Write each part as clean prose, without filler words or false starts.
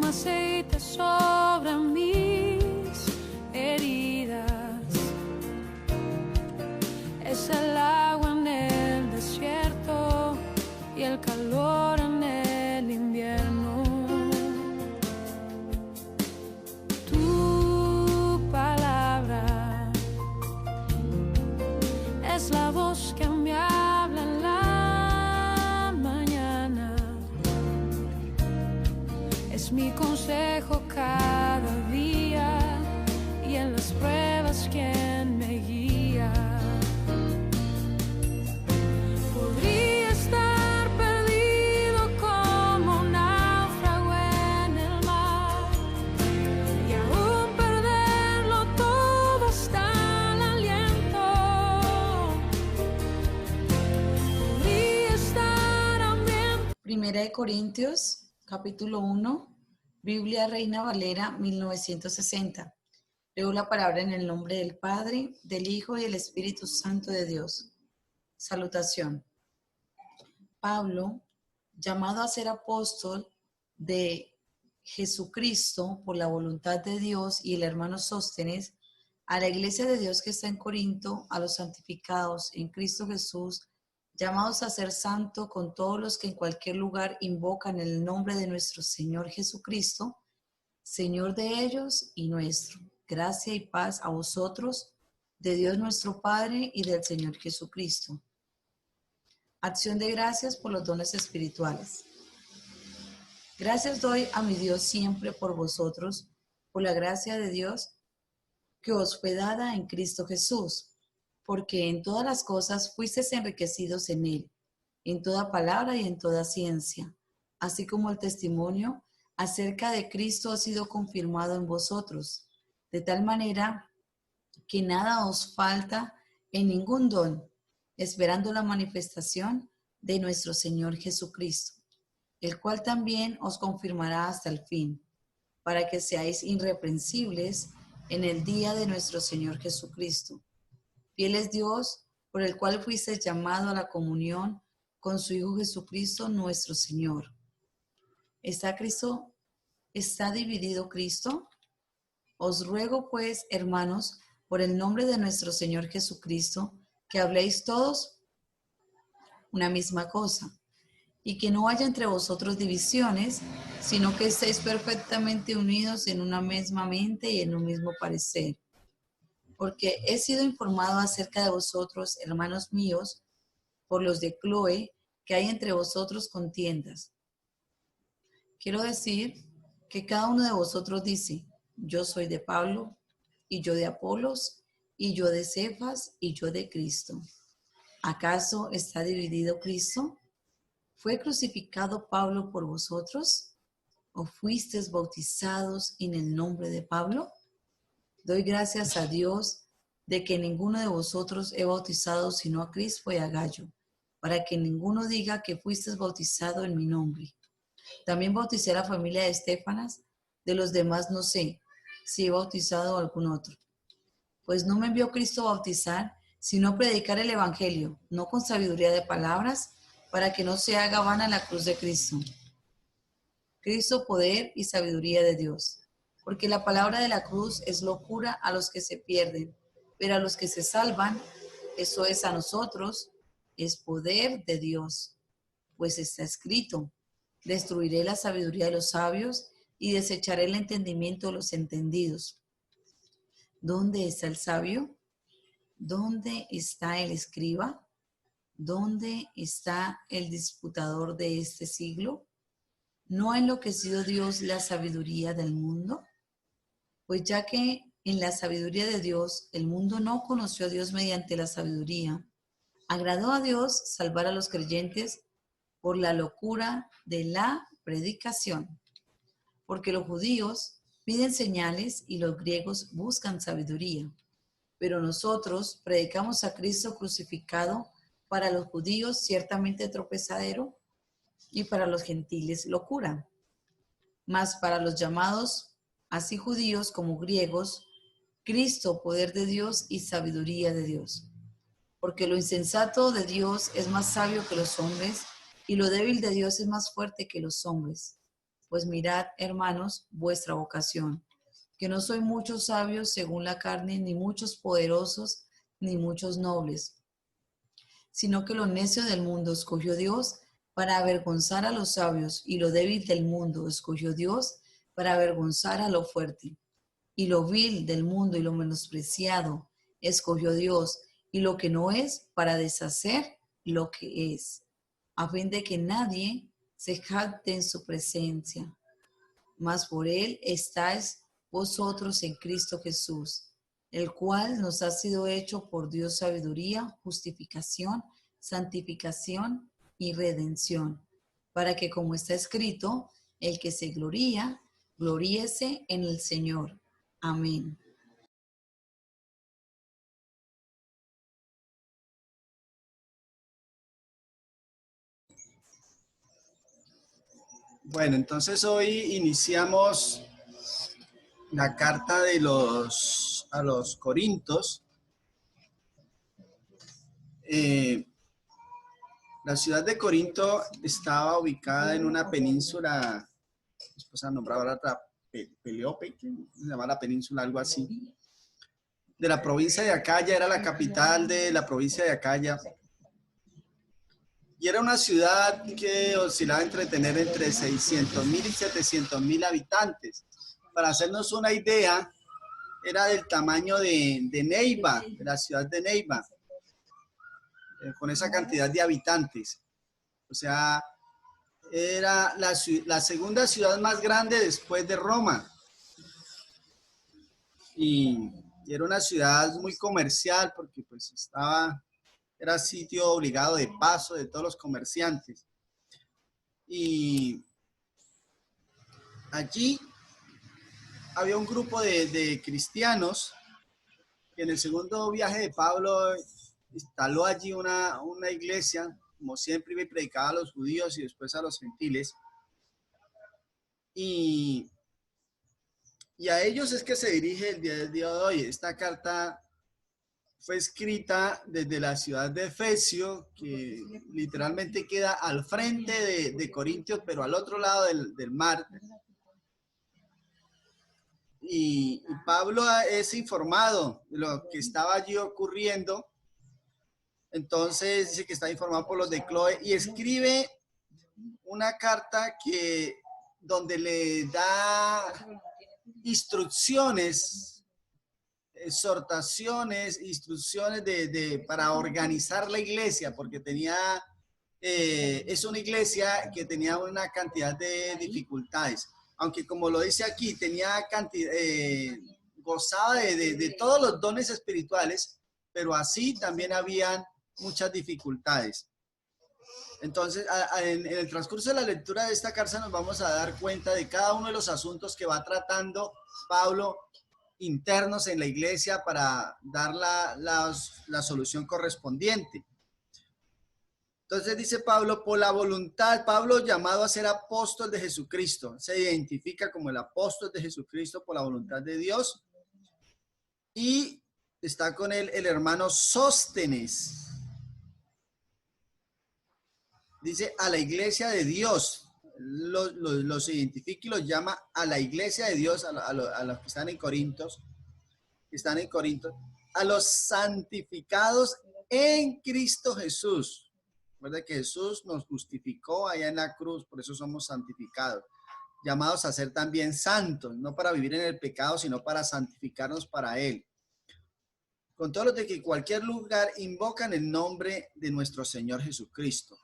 aceite sobre mis heridas. Es el agua en el desierto y el calor en el invierno. Tu palabra es la voz que me habla en la mañana. Es mi consejo cada día y en las pruebas quien me guía. Podría estar perdido como un náufrago en el mar y aún perderlo todo hasta el aliento. Podría estar hambriento. Primera de Corintios, capítulo 1, Biblia Reina Valera 1960. Leo la palabra en el nombre del Padre, del Hijo y del Espíritu Santo de Dios. Salutación. Pablo, llamado a ser apóstol de Jesucristo por la voluntad de Dios, y el hermano Sóstenes, a la iglesia de Dios que está en Corinto, a los santificados en Cristo Jesús, llamados a ser santo con todos los que en cualquier lugar invocan el nombre de nuestro Señor Jesucristo, Señor de ellos y nuestro. Gracia y paz a vosotros, de Dios nuestro Padre y del Señor Jesucristo. Acción de gracias por los dones espirituales. Gracias doy a mi Dios siempre por vosotros, por la gracia de Dios que os fue dada en Cristo Jesús, porque en todas las cosas fuisteis enriquecidos en Él, en toda palabra y en toda ciencia, así como el testimonio acerca de Cristo ha sido confirmado en vosotros, de tal manera que nada os falta en ningún don, esperando la manifestación de nuestro Señor Jesucristo, el cual también os confirmará hasta el fin, para que seáis irreprensibles en el día de nuestro Señor Jesucristo. Fiel es Dios, por el cual fuisteis llamado a la comunión con su Hijo Jesucristo nuestro Señor. ¿Está dividido Cristo? Os ruego pues, hermanos, por el nombre de nuestro Señor Jesucristo, que habléis todos una misma cosa, y que no haya entre vosotros divisiones, sino que estéis perfectamente unidos en una misma mente y en un mismo parecer. Porque he sido informado acerca de vosotros, hermanos míos, por los de Cloé, que hay entre vosotros contiendas. Quiero decir que cada uno de vosotros dice: yo soy de Pablo, y yo de Apolos, y yo de Cefas, y yo de Cristo. ¿Acaso está dividido Cristo? ¿Fue crucificado Pablo por vosotros? ¿O fuisteis bautizados en el nombre de Pablo? Doy gracias a Dios de que ninguno de vosotros he bautizado sino a Crispo y a Gayo, para que ninguno diga que fuisteis bautizado en mi nombre. También bauticé a la familia de Estéfanas, de los demás no sé si he bautizado a algún otro. Pues no me envió Cristo a bautizar, sino a predicar el Evangelio, no con sabiduría de palabras, para que no se haga vana la cruz de Cristo. Cristo, poder y sabiduría de Dios. Porque la palabra de la cruz es locura a los que se pierden, pero a los que se salvan, eso es a nosotros, es poder de Dios. Pues está escrito: destruiré la sabiduría de los sabios y desecharé el entendimiento de los entendidos. ¿Dónde está el sabio? ¿Dónde está el escriba? ¿Dónde está el disputador de este siglo? ¿No ha enloquecido Dios la sabiduría del mundo? Pues ya que en la sabiduría de Dios el mundo no conoció a Dios mediante la sabiduría, agradó a Dios salvar a los creyentes por la locura de la predicación. Porque los judíos piden señales y los griegos buscan sabiduría. Pero nosotros predicamos a Cristo crucificado, para los judíos ciertamente tropezadero y para los gentiles locura. Mas para los llamados, así judíos como griegos, Cristo, poder de Dios y sabiduría de Dios. Porque lo insensato de Dios es más sabio que los hombres, y lo débil de Dios es más fuerte que los hombres. Pues mirad, hermanos, vuestra vocación, que no soy muchos sabios según la carne, ni muchos poderosos, ni muchos nobles, sino que lo necio del mundo escogió Dios para avergonzar a los sabios, y lo débil del mundo escogió Dios para avergonzar a lo fuerte. Y lo vil del mundo y lo menospreciado escogió Dios, y lo que no es para deshacer lo que es, a fin de que nadie se jacte en su presencia. Mas por él estáis vosotros en Cristo Jesús, el cual nos ha sido hecho por Dios sabiduría, justificación, santificación y redención, para que, como está escrito, el que se gloría, gloríese en el Señor. Amén. Bueno, entonces hoy iniciamos la carta de a los Corintios. La ciudad de Corinto estaba ubicada en una península, después se nombraba la Peliope, se llama la península, algo así, de la provincia de Acaya, era la capital de la provincia de Acaya. Y era una ciudad que oscilaba entre tener entre 600.000 y 700.000 habitantes. Para hacernos una idea, era del tamaño de Neiva, de la ciudad de Neiva, con esa cantidad de habitantes. O sea, era la segunda ciudad más grande después de Roma. Y era una ciudad muy comercial porque pues era sitio obligado de paso de todos los comerciantes. Y allí había un grupo de cristianos que en el segundo viaje de Pablo instaló allí una iglesia, como siempre, y predicaba a los judíos y después a los gentiles. Y a ellos es que se dirige el día de hoy. Esta carta fue escrita desde la ciudad de Efesio, que literalmente queda al frente de Corintios, pero al otro lado del mar. Y Pablo es informado de lo que estaba allí ocurriendo. Entonces dice que está informado por los de Chloe y escribe una carta donde le da instrucciones, exhortaciones, instrucciones para organizar la iglesia, porque es una iglesia que tenía una cantidad de dificultades, aunque como lo dice aquí, gozaba de todos los dones espirituales, pero así también habían muchas dificultades. Entonces, en el transcurso de la lectura de esta carta nos vamos a dar cuenta de cada uno de los asuntos que va tratando Pablo internos en la iglesia para dar la solución correspondiente. Entonces dice Pablo, por la voluntad, Pablo llamado a ser apóstol de Jesucristo, se identifica como el apóstol de Jesucristo por la voluntad de Dios, y está con él el hermano Sóstenes. Dice a la iglesia de Dios, los identifica y los llama a la iglesia de Dios, a los que están en Corinto, a los santificados en Cristo Jesús. Recuerda que Jesús nos justificó allá en la cruz, por eso somos santificados, llamados a ser también santos, no para vivir en el pecado, sino para santificarnos para Él. Con todos los de que cualquier lugar invocan el nombre de nuestro Señor Jesucristo.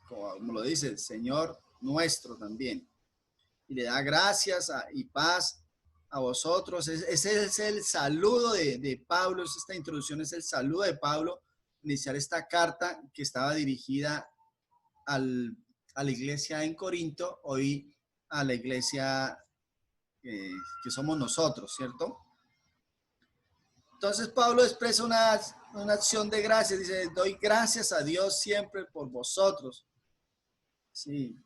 Como lo dice el Señor nuestro también. Y le da gracias y paz a vosotros. Ese es el saludo de Pablo, esta introducción es el saludo de Pablo, iniciar esta carta que estaba dirigida a la iglesia en Corinto, hoy a la iglesia que somos nosotros, ¿cierto? Entonces Pablo expresa una acción de gracias, dice, doy gracias a Dios siempre por vosotros. Sí,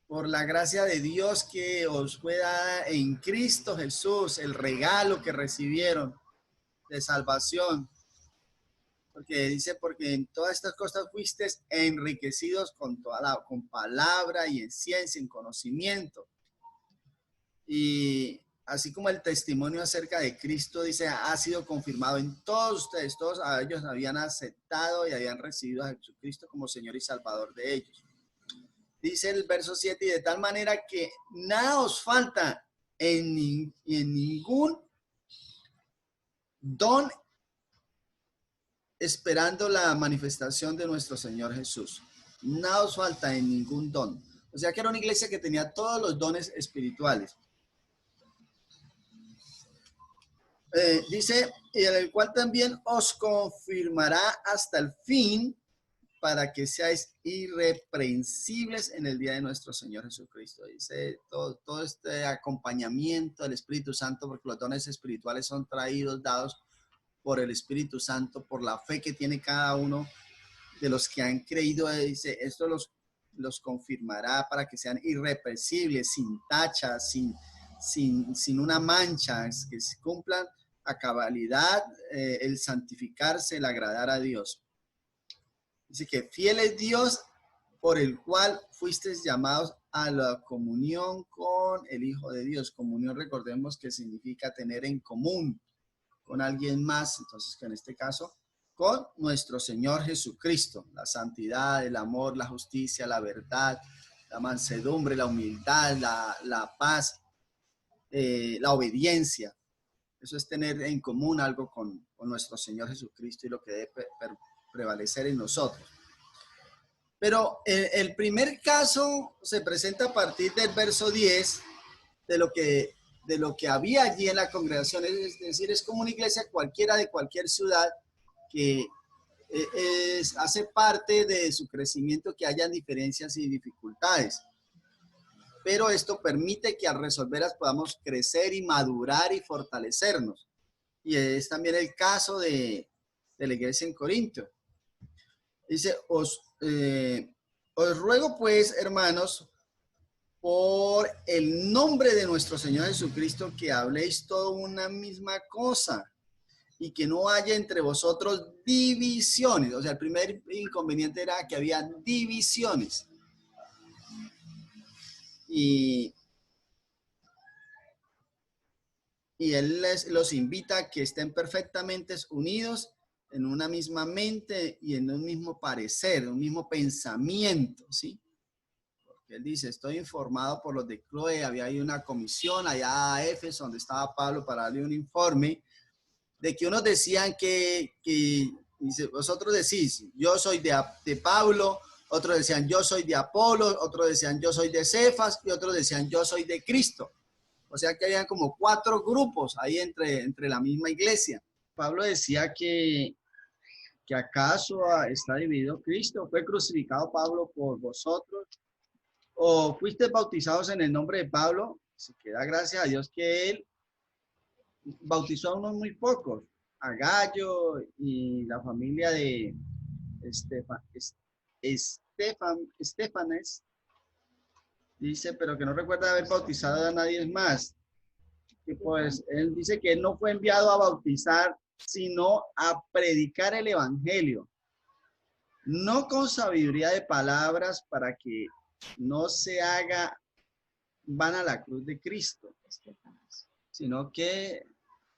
por la gracia de Dios que os fue dada en Cristo Jesús, el regalo que recibieron de salvación. Porque dice, porque en todas estas cosas fuiste enriquecidos con palabra y en ciencia, en conocimiento. Y así como el testimonio acerca de Cristo, dice, ha sido confirmado en todos ustedes. Todos ellos habían aceptado y habían recibido a Jesucristo como Señor y Salvador de ellos. Dice el verso 7, y de tal manera que nada os falta en ningún don, esperando la manifestación de nuestro Señor Jesús. Nada os falta en ningún don. O sea que era una iglesia que tenía todos los dones espirituales. Dice, y en el cual también os confirmará hasta el fin, para que seáis irreprensibles en el día de nuestro Señor Jesucristo. Dice todo este acompañamiento del Espíritu Santo, porque los dones espirituales son traídos, dados por el Espíritu Santo, por la fe que tiene cada uno de los que han creído. Dice, esto los confirmará para que sean irreprensibles, sin tacha, sin una mancha, que se cumplan a cabalidad el santificarse, el agradar a Dios. Dice que fiel es Dios por el cual fuisteis llamados a la comunión con el Hijo de Dios. Comunión, recordemos que significa tener en común con alguien más. Entonces, que en este caso, con nuestro Señor Jesucristo. La santidad, el amor, la justicia, la verdad, la mansedumbre, la humildad, la paz, la obediencia. Eso es tener en común algo con nuestro Señor Jesucristo y lo que debe prevalecer en nosotros. Pero el primer caso se presenta a partir del verso 10 de lo que había allí en la congregación. Es decir, es como una iglesia cualquiera de cualquier ciudad que hace parte de su crecimiento que hayan diferencias y dificultades. Pero esto permite que al resolverlas podamos crecer y madurar y fortalecernos. Y es también el caso de la iglesia en Corinto. Dice, os ruego pues, hermanos, por el nombre de nuestro Señor Jesucristo, que habléis toda una misma cosa y que no haya entre vosotros divisiones. O sea, el primer inconveniente era que había divisiones. Y él los invita a que estén perfectamente unidos en una misma mente y en un mismo parecer, un mismo pensamiento, ¿sí? Porque él dice, estoy informado por los de Chloe, había ahí una comisión allá a Éfeso donde estaba Pablo para darle un informe de que unos decían que dice, vosotros decís, yo soy de Pablo, otros decían, yo soy de Apolo, otros decían, yo soy de Cefas, y otros decían, yo soy de Cristo. O sea que habían como 4 grupos ahí entre la misma iglesia. Pablo decía que acaso está dividido Cristo, fue crucificado Pablo por vosotros, o fuiste bautizados en el nombre de Pablo. Se queda gracias a Dios que él bautizó a unos muy pocos, a Gallo y la familia de Estefanes, dice, pero que no recuerda haber bautizado a nadie más. Y pues él dice que él no fue enviado a bautizar, sino a predicar el evangelio, no con sabiduría de palabras, para que no se haga vana la cruz de Cristo, sino que,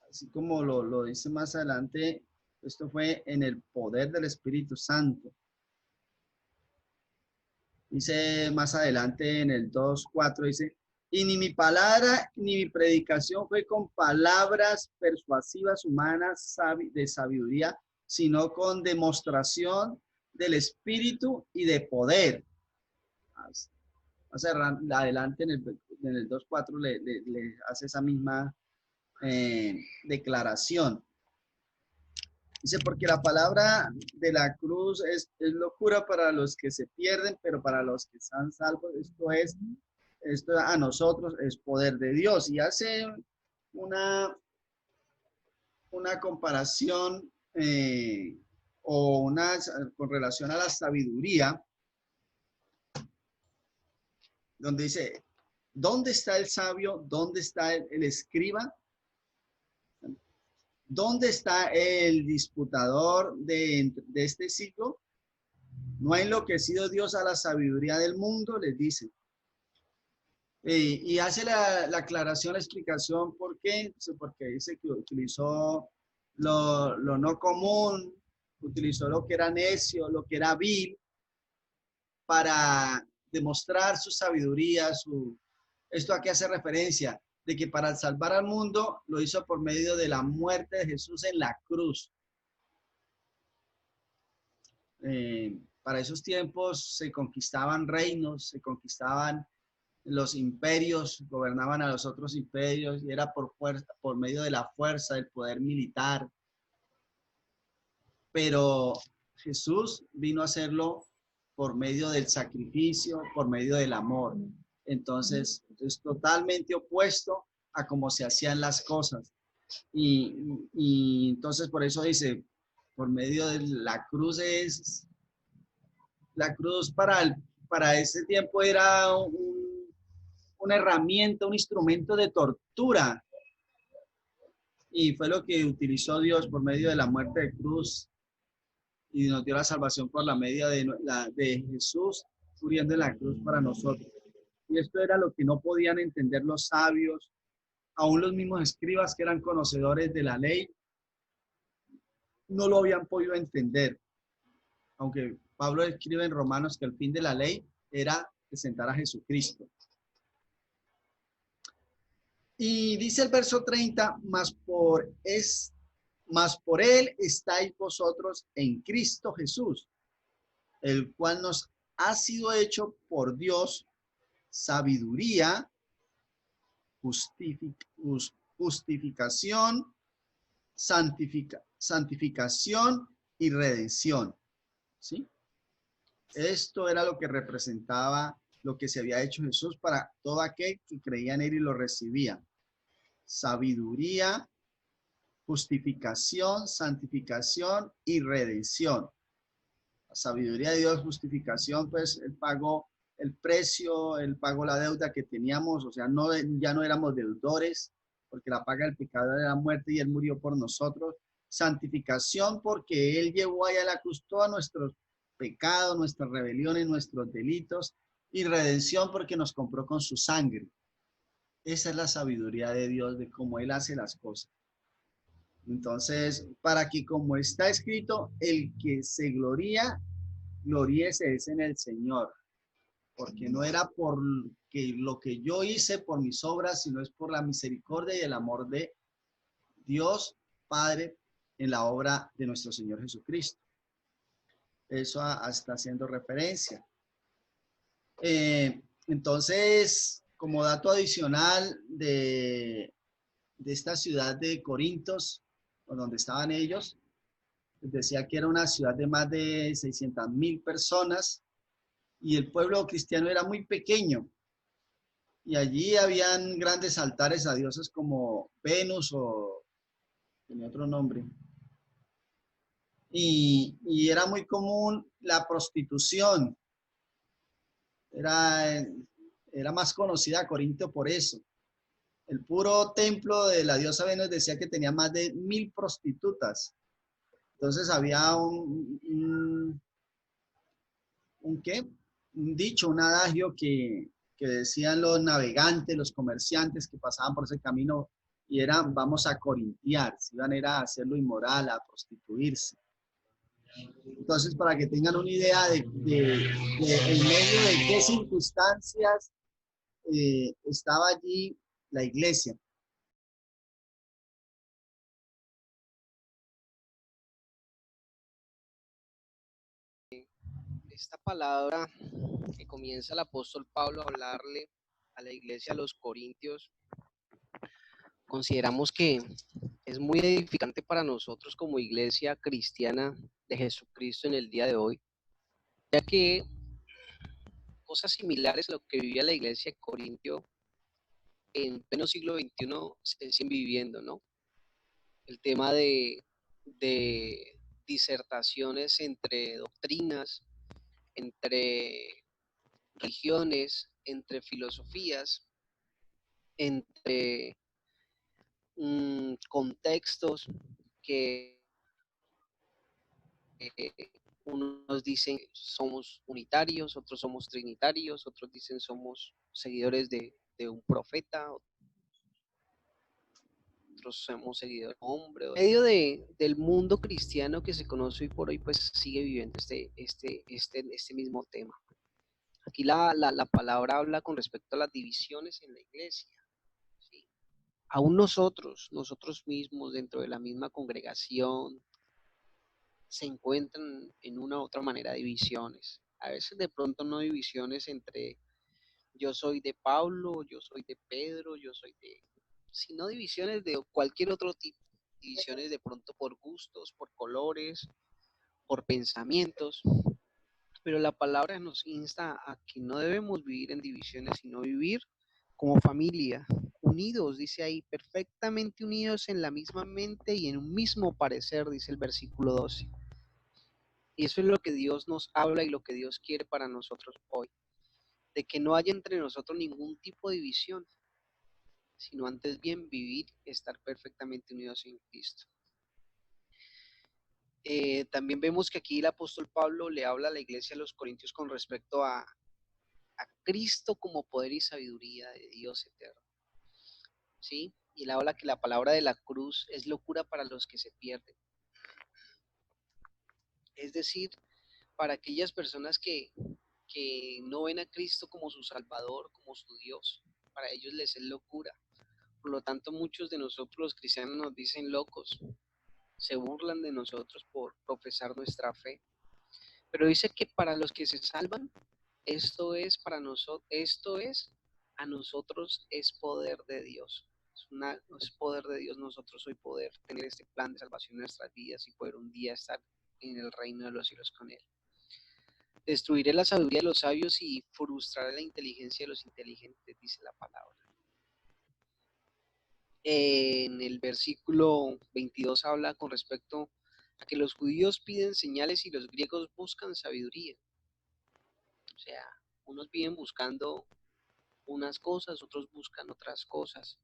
así como lo dice más adelante, esto fue en el poder del Espíritu Santo. Dice más adelante en el 2:4, dice, y ni mi palabra ni mi predicación fue con palabras persuasivas humanas de sabiduría, sino con demostración del Espíritu y de poder. Más adelante en el 2:4 le hace esa misma declaración. Dice, porque la palabra de la cruz es locura para los que se pierden, pero para los que están salvos, esto a nosotros es poder de Dios. Y hace una comparación con relación a la sabiduría, donde dice, ¿dónde está el sabio? ¿Dónde está el escriba? ¿Dónde está el disputador de este siglo? ¿No ha enloquecido Dios a la sabiduría del mundo? Les dice. Y hace la aclaración, la explicación, ¿por qué? Porque dice que utilizó lo no común, utilizó lo que era necio, lo que era vil, para demostrar su sabiduría, esto a qué hace referencia, de que para salvar al mundo lo hizo por medio de la muerte de Jesús en la cruz. Para esos tiempos se conquistaban reinos, se conquistaban los imperios, gobernaban a los otros imperios y era por fuerza, por medio de la fuerza, del poder militar. Pero Jesús vino a hacerlo por medio del sacrificio, por medio del amor. Entonces, es totalmente opuesto a cómo se hacían las cosas. Y entonces por eso dice, por medio de la cruz la cruz para ese tiempo era una herramienta, un instrumento de tortura. Y fue lo que utilizó Dios por medio de la muerte de cruz y nos dio la salvación por la media de Jesús muriendo en la cruz para nosotros. Y esto era lo que no podían entender los sabios, aún los mismos escribas que eran conocedores de la ley, no lo habían podido entender. Aunque Pablo escribe en Romanos que el fin de la ley era presentar a Jesucristo. Y dice el verso 30, mas por él estáis vosotros en Cristo Jesús, el cual nos ha sido hecho por Dios sabiduría, justificación, santificación y redención. ¿Sí? Esto era lo que representaba lo que se había hecho Jesús para todo aquel que creía en él y lo recibía. Sabiduría, justificación, santificación y redención. La sabiduría de Dios, justificación, pues él pagó el precio, él pagó la deuda que teníamos, o sea, ya no éramos deudores, porque la paga del pecado era la muerte y él murió por nosotros. Santificación, porque él llevó allá a la cruz todos nuestros pecados, nuestras rebeliones, nuestros delitos, y redención porque nos compró con su sangre. Esa es la sabiduría de Dios, de cómo él hace las cosas. Entonces, para que como está escrito, el que se gloríese es en el Señor, porque no era por lo que yo hice por mis obras, sino es por la misericordia y el amor de Dios Padre en la obra de nuestro Señor Jesucristo. Eso está haciendo referencia. Entonces, como dato adicional de esta ciudad de Corintios, donde estaban ellos, decía que era una ciudad de más de 600,000 personas y el pueblo cristiano era muy pequeño. Y allí habían grandes altares a dioses como Venus o tenía otro nombre. Y era muy común la prostitución. Era más conocida Corinto por eso. El puro templo de la diosa Venus decía que tenía más de 1,000 prostitutas. Entonces había un dicho, un adagio que decían los navegantes, los comerciantes que pasaban por ese camino y eran, vamos a corintiar, si iban a hacerlo inmoral, a prostituirse. Entonces, para que tengan una idea de en medio de qué circunstancias estaba allí la iglesia. Esta palabra que comienza el apóstol Pablo a hablarle a la iglesia, a los corintios, consideramos que es muy edificante para nosotros como iglesia cristiana de Jesucristo en el día de hoy, ya que cosas similares a lo que vivía la iglesia de Corintio en pleno siglo XXI se siguen viviendo, ¿no? El tema de disertaciones entre doctrinas, entre religiones, entre filosofías, entre contextos que unos dicen somos unitarios, otros somos trinitarios, otros dicen somos seguidores de un profeta, otros somos seguidores de un hombre. En medio del mundo cristiano que se conoce hoy por hoy, pues sigue viviendo este mismo tema. Aquí la palabra habla con respecto a las divisiones en la iglesia. ¿Sí? Aún nosotros mismos dentro de la misma congregación, se encuentran en una u otra manera divisiones. A veces de pronto no divisiones entre yo soy de Pablo, yo soy de Pedro, yo soy de... sino divisiones de cualquier otro tipo. Divisiones de pronto por gustos, por colores, por pensamientos. Pero la palabra nos insta a que no debemos vivir en divisiones, sino vivir como familia, unidos, dice ahí, perfectamente unidos en la misma mente y en un mismo parecer, dice el versículo 12. Y eso es lo que Dios nos habla y lo que Dios quiere para nosotros hoy. De que no haya entre nosotros ningún tipo de división, sino antes bien vivir, estar perfectamente unidos en Cristo. También vemos que aquí el apóstol Pablo le habla a la iglesia de los Corintios con respecto a Cristo como poder y sabiduría de Dios eterno. ¿Sí? Y él habla que la palabra de la cruz es locura para los que se pierden. Es decir, para aquellas personas que no ven a Cristo como su Salvador, como su Dios. Para ellos les es locura. Por lo tanto, muchos de nosotros los cristianos nos dicen locos. Se burlan de nosotros por profesar nuestra fe. Pero dice que para los que se salvan, esto es a nosotros es poder de Dios. Es poder de Dios nosotros hoy poder tener este plan de salvación en nuestras vidas y poder un día estar en el reino de los cielos con Él. Destruiré la sabiduría de los sabios y frustraré la inteligencia de los inteligentes, dice la palabra. En el versículo 22 habla con respecto a que los judíos piden señales y los griegos buscan sabiduría. O sea, unos viven buscando unas cosas, otros buscan otras cosas.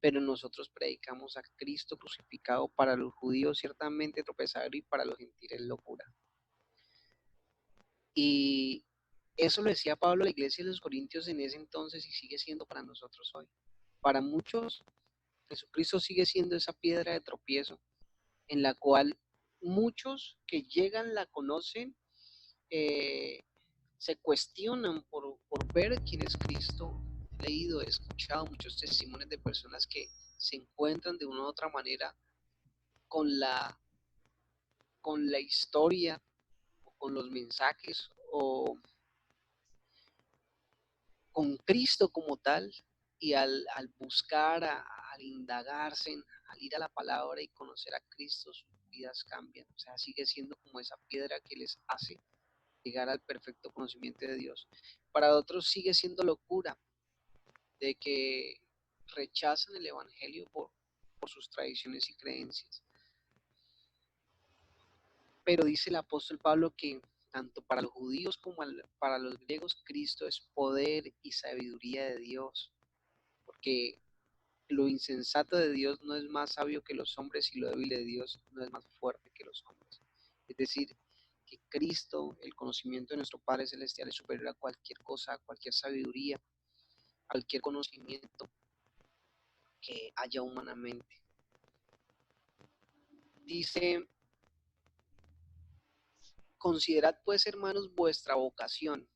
Pero nosotros predicamos a Cristo crucificado, para los judíos ciertamente tropezadero y para los gentiles locura. Y eso lo decía Pablo a la iglesia de los Corintios en ese entonces y sigue siendo para nosotros hoy. Para muchos, Jesucristo sigue siendo esa piedra de tropiezo en la cual muchos que llegan, la conocen, se cuestionan por ver quién es Cristo. He leído, he escuchado muchos testimonios de personas que se encuentran de una u otra manera con la historia, o con los mensajes, o con Cristo como tal, y al buscar, al indagarse, al ir a la palabra y conocer a Cristo, sus vidas cambian. O sea, sigue siendo como esa piedra que les hace llegar al perfecto conocimiento de Dios. Para otros sigue siendo locura, de que rechazan el evangelio por sus tradiciones y creencias. Pero dice el apóstol Pablo que tanto para los judíos como para los griegos, Cristo es poder y sabiduría de Dios, porque lo insensato de Dios no es más sabio que los hombres y lo débil de Dios no es más fuerte que los hombres. Es decir, que Cristo, el conocimiento de nuestro Padre Celestial, es superior a cualquier cosa, a cualquier sabiduría, cualquier conocimiento que haya humanamente. Dice: considerad pues, hermanos, vuestra vocación,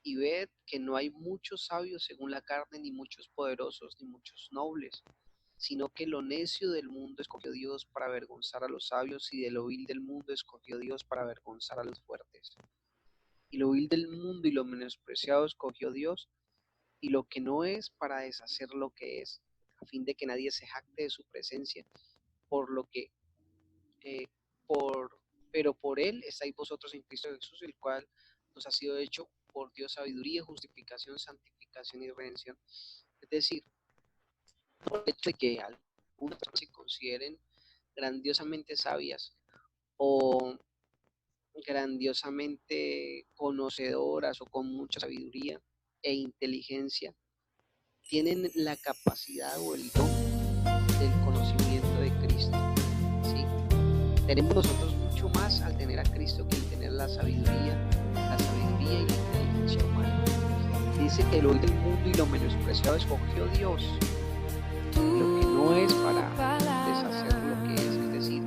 y ved que no hay muchos sabios según la carne, ni muchos poderosos, ni muchos nobles, sino que lo necio del mundo escogió Dios para avergonzar a los sabios, y de lo vil del mundo escogió Dios para avergonzar a los fuertes. Y lo vil del mundo y lo menospreciado escogió Dios, y lo que no es, para deshacer lo que es, a fin de que nadie se jacte de su presencia, por lo que pero por él estáis vosotros en Cristo Jesús, el cual nos ha sido hecho por Dios sabiduría, justificación, santificación y redención. Es decir, por el hecho de que algunas personas se consideren grandiosamente sabias o grandiosamente conocedoras o con mucha sabiduría e inteligencia, tienen la capacidad o el don del conocimiento de Cristo, ¿sí? Tenemos nosotros mucho más al tener a Cristo que al tener la sabiduría y la inteligencia humana. Dice que lo hoy del mundo y lo menospreciado escogió Dios, lo que no es para deshacer lo que es decir,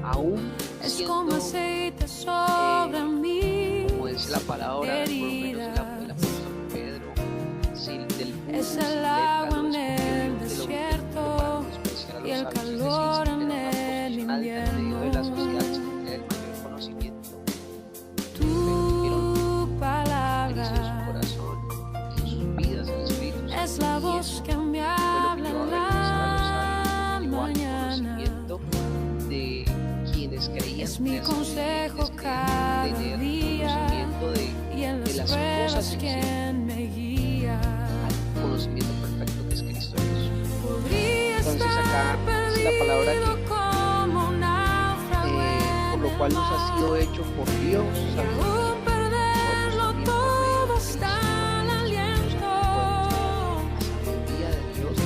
aún Es siendo, como aceite sobre mí, como dice la palabra, por lo menos herida. el apóstol Pedro, si del mundo Es sin el letra agua lo en escogió el Dios de lo mundo para desierto despreciar a los y el sabios, es decir, calor sin en tener una el posición alta en medio de la sociedad, sin invierno. tener mayor conocimiento, Tu Cristo en palabra su corazón, en sus vidas, el Espíritu Santo, es la y voz eso que me fue lo que habla llevó a en regresar a los sabios, la que llevó al mañana. conocimiento de quienes creían Es mi tener sabiduría, consejo quienes cada creían tener día conocimiento y en de las las pruebas cosas en sí, quien me guía. al conocimiento perfecto que es Cristo Jesús. Podría Entonces acá estar dice la palabra perdido que como un náufrago por en lo el cual nos ha mar, sido hecho por Dios y sabiduría, aún nosotros perderlo también por medio todo de está Cristo, al aliento. nosotros podemos tener la sabiduría de Dios, la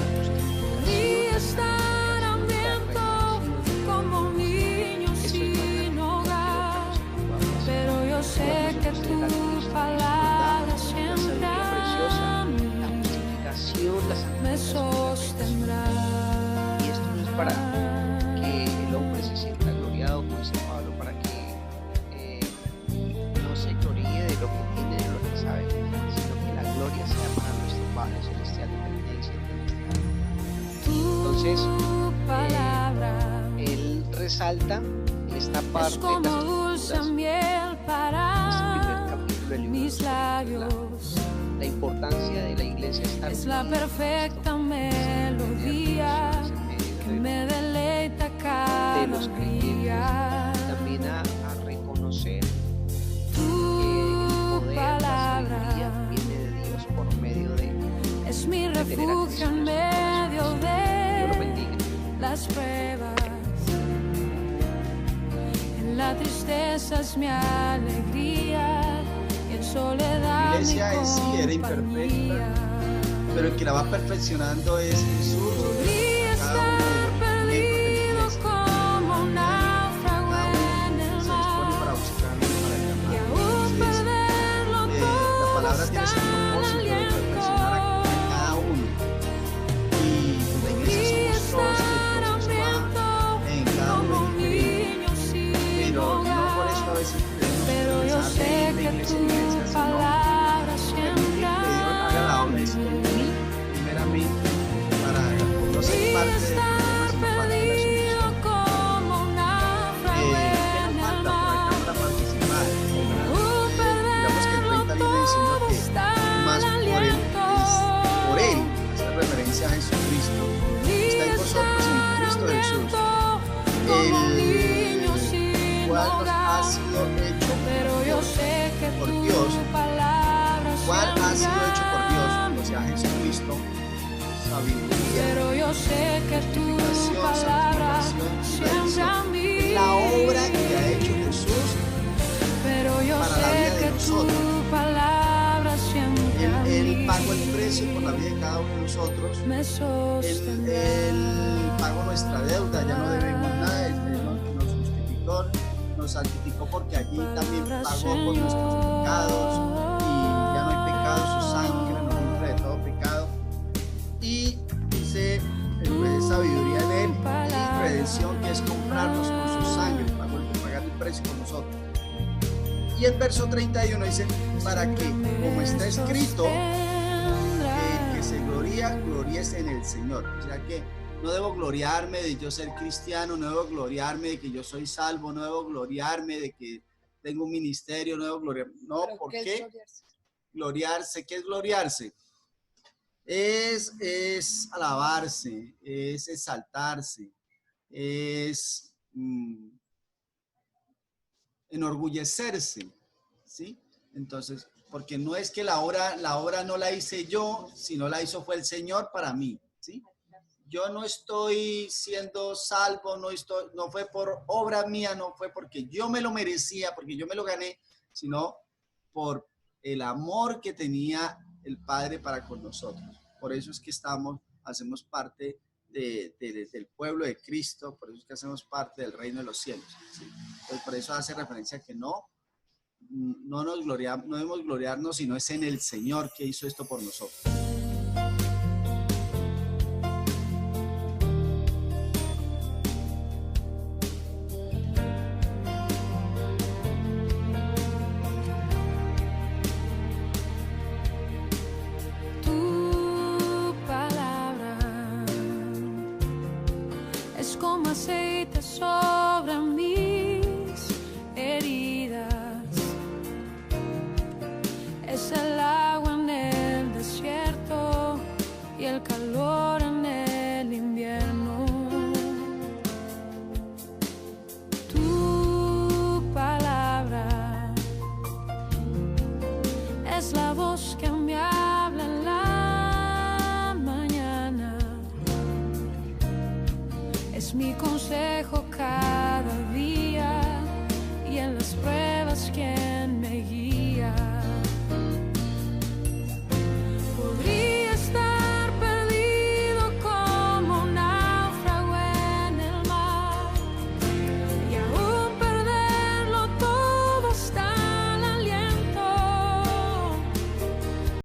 Podría justificación, estar la hambriento redención. como un niño Eso es más sin grande hogar, que lo que nosotros podamos hacer. pero yo sé que Podemos tener a tu Cristo, palabra la siempre sabiduría preciosa, a la mí justificación, la me santificación, la redención. sostendrá. Y esto no es para que el hombre se sienta gloriado, como dice Pablo, para que no se gloríe de lo que tiene, de lo que sabe, sino que la gloria sea para nuestro Padre Celestial, independencia celestial. Entonces, Tu palabra él resalta esta es parte de como las dulce Escrituras, miel este primer para capítulo del libro de mis los Corintios, labios. la importancia de la iglesia estar Es la unida en perfecta Cristo, melodía tener relaciones que en medio me deleita de cada los creyentes, día. también a reconocer que Tu el poder, la sabiduría palabra viene de Dios por medio de es mi tener a Cristo refugio en en nuestro medio corazón. Dios lo de bendiga. las pruebas. En la tristeza es mi alegría y en soledad La iglesia mi en sí era compañía. pero el que la va perfeccionando es Jesús. Podría Cada uno de estar los miembros de la perdido iglesia, como un náufrago cada en uno el se dispone para mar, buscarlo, para y llamarlo. aún Entonces, perderlo la todo palabra tiene ese está al propósito de perfeccionar a aliento. cada uno. Y la iglesia Podría somos todos, estar el proceso hambriento va en cada como uno un diferente. niño sin Pero no por hogar, eso a veces queremos pero yo comenzar de sé ir de que iglesia tu en iglesia, sino palabra siempre permitir que Dios haga la obra en mí, primeramente, para no ser podría parte del estar problema, sino parte de la perdido solución. como un náufrago ¿Qué en nos el falta por mar, acá para participar? aún Digamos que el perderlo 30 viene diciendo todo que está más al por él, por él, aliento. hacer referencia a Jesucristo, está Podría en nosotros en estar Cristo Jesús, hambriento como un niño el sin cual nos ha hogar, sido hecho pero yo sé que por tu Dios, palabra cual ha sido siempre hecho por Dios, a o sea, mí. Jesucristo, sabiduría, Pero yo sé que tu justificación, palabra santificación y siempre a redención. mí. Es la obra que ha hecho Jesús Pero yo para la sé vida de que nosotros. tu palabra siempre a Él mí pagó el precio por la vida de cada uno de nosotros. me sostendrá. Él pagó nuestra deuda, ya no debemos nada. Él nos justificó, nos santificó porque allí también pagó por nuestros pecados y ya no hay pecado, su sangre nos limpia de todo pecado. Y dice, pues, sabiduría en él y redención, que es comprarnos con su sangre, pagar el precio por nosotros. Y el verso 31 dice, para que, como está escrito, el que se gloríese en el Señor. O sea que no debo gloriarme de yo ser cristiano, no debo gloriarme de que yo soy salvo, no debo gloriarme de que tengo un ministerio, no debo gloriarme. No, ¿por qué? Gloriarse. ¿Qué es gloriarse? Es alabarse, es exaltarse, es enorgullecerse, ¿sí? Entonces, porque no es que la obra no la hice yo, sino la hizo fue el Señor para mí, ¿sí? Yo no estoy siendo salvo, no fue por obra mía, no fue porque yo me lo merecía, porque yo me lo gané, sino por el amor que tenía el Padre para con nosotros. Por eso es que hacemos parte del pueblo de Cristo, por eso es que hacemos parte del reino de los cielos, ¿sí? Entonces, por eso hace referencia a que no debemos gloriarnos, sino es en el Señor que hizo esto por nosotros.